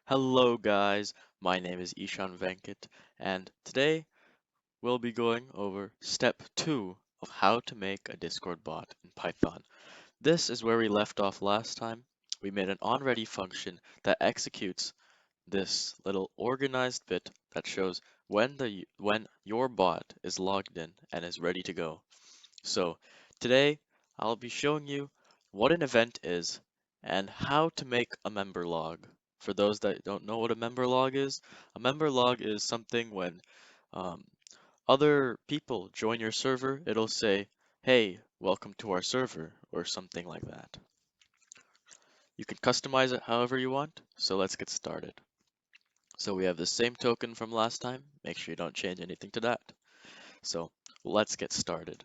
Hello guys, my name is Ishan Venkat, and today we'll be going over step 2 of how to make a Discord bot in Python. This is where we left off last time. We made an onReady function that executes this little organized bit that shows when your bot is logged in and is ready to go. So today I'll be showing you what an event is and how to make a member log. For those that don't know what a member log is something when um, other people join your server, it'll say, hey, welcome to our server, or something like that. You can customize it however you want, so let's get started. So we have the same token from last time, make sure you don't change anything to that. So let's get started.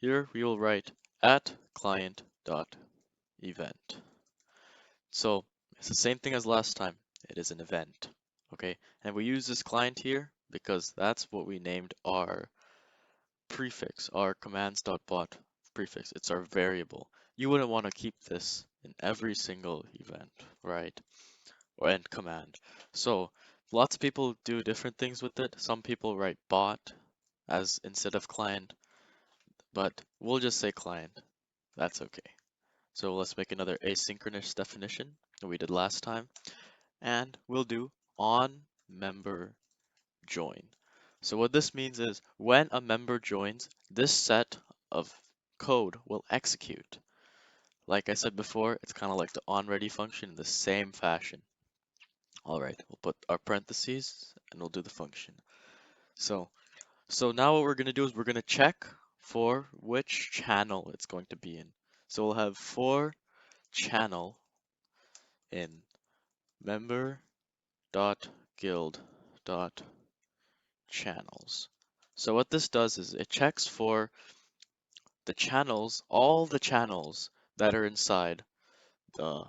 Here we will write at client dot event. So it's the same thing as last time. It is an event. Okay, and we use this client here because that's what we named our prefix, our commands.bot prefix. It's our variable. You wouldn't want to keep this in every single event, right? Or end command. So lots of people do different things with it. Some people write bot as instead of client, but we'll just say client. That's okay. So let's make another asynchronous definition that we did last time, and we'll do on member join. So what this means is when a member joins, this set of code will execute. Like I said before, it's kind of like the onReady function in the same fashion. All right, we'll put our parentheses and we'll do the function. So, so now what we're going to do is we're going to check for which channel it's going to be in. So we'll have for channel in member dot guild dot channels. So what this does is it checks for the channels, all the channels that are inside the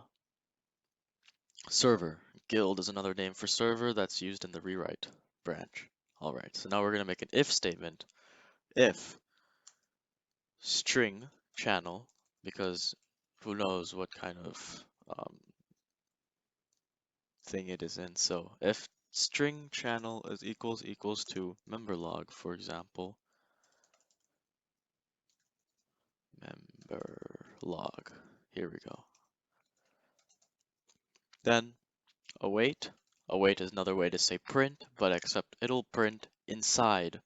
server. Guild is another name for server that's used in the rewrite branch. All right, so now we're going to make an if statement. If string channel, because who knows what kind of thing it is in. So if string channel is equals to member log, for example, member log. Here we go. Then await. Await is another way to say print, but except it'll print inside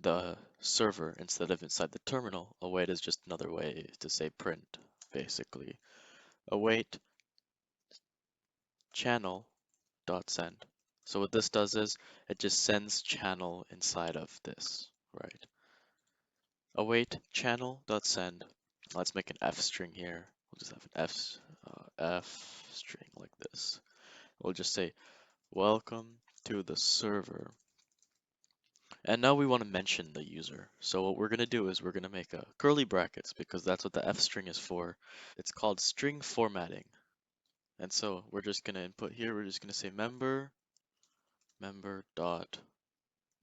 the server instead of inside the terminal. Await is just another way to say print, basically. Await channel dot send. So what this does is it just sends channel inside of this, right? Await channel dot send. Let's make an F string here. We'll just have an F string like this. We'll just say welcome to the server. And now we want to mention the user. So what we're going to do is we're going to make a curly brackets because that's what the F string is for. It's called string formatting. And so we're just going to input here, we're just going to say member dot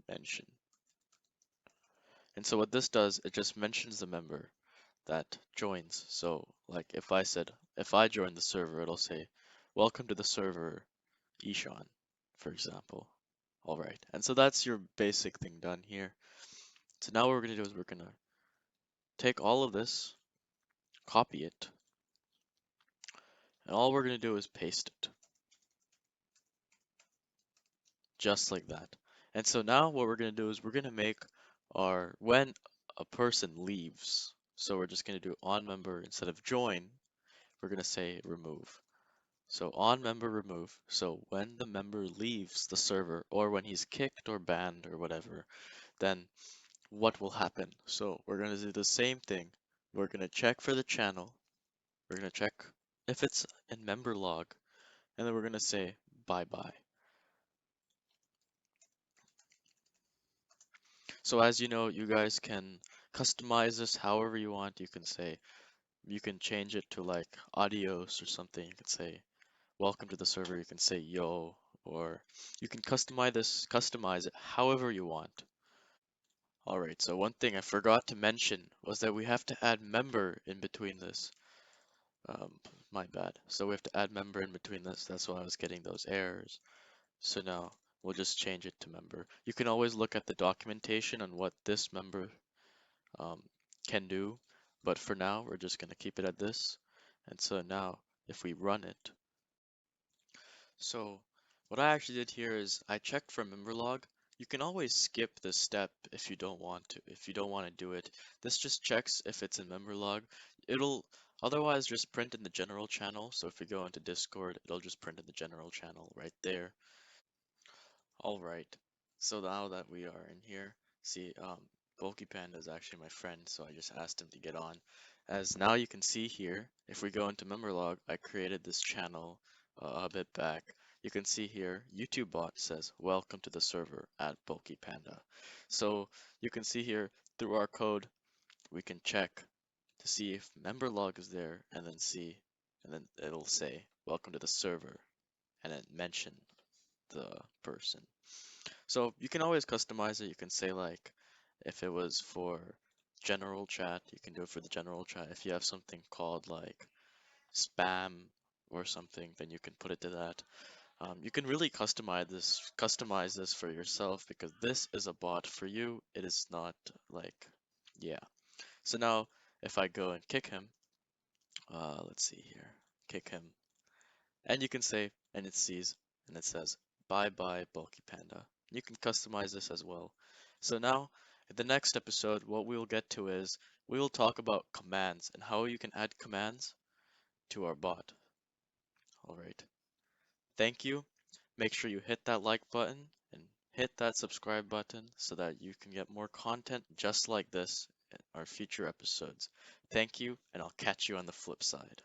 mention. And so what this does, it just mentions the member that joins. So like if I join the server, it'll say, welcome to the server, Ishan, for example. All right, and so that's your basic thing done here. So now what we're gonna do is we're gonna take all of this, copy it, and all we're gonna do is paste it, just like that. And so now what we're gonna do is we're gonna make our, when a person leaves, so we're just gonna do on member instead of join, we're gonna say remove. So on member remove, so when the member leaves the server or when he's kicked or banned or whatever, then what will happen? So we're going to do the same thing. We're going to check for the channel. We're going to check if it's in member log, and then we're going to say bye bye. So as you know, you guys can customize this however you want. You can say, you can change it to like adios or something. You can say welcome to the server. You can say yo, or you can customize it however you want. All right, so one thing I forgot to mention was that we have to add member in between this. Um, my bad. So we have to add member in between this. That's why I was getting those errors. So now we'll just change it to member. You can always look at the documentation on what this member um, can do, but for now we're just going to keep it at this. And so now if we run it, so what I actually did here is I checked for member log. You can always skip this step if you don't want to. If you don't want to do it, this just checks if it's in member log. It'll otherwise just print in the general channel. So if we go into Discord, it'll just print in the general channel right there. All right. So now that we are in here, see, Bulky Panda is actually my friend, so I just asked him to get on. As now you can see here, if we go into Memberlog, I created this channel a bit back. You can see here, YouTube bot says, "Welcome to the server at Bulky Panda." So you can see here through our code, we can check to see if Memberlog is there, and then see, and then it'll say, "Welcome to the server," and then mention the person. So you can always customize it. You can say like, if it was for general chat, you can do it for the general chat. If you have something called like spam or something, then you can put it to that. You can really customize this for yourself because this is a bot for you. It is not like, yeah. So now if I go and kick him, let's see here, kick him. And you can say, and it sees, and it says, bye bye, Bulky Panda. You can customize this as well. So now, in the next episode, what we will get to is, we will talk about commands and how you can add commands to our bot. Alright, thank you. Make sure you hit that like button and hit that subscribe button so that you can get more content just like this in our future episodes. Thank you, and I'll catch you on the flip side.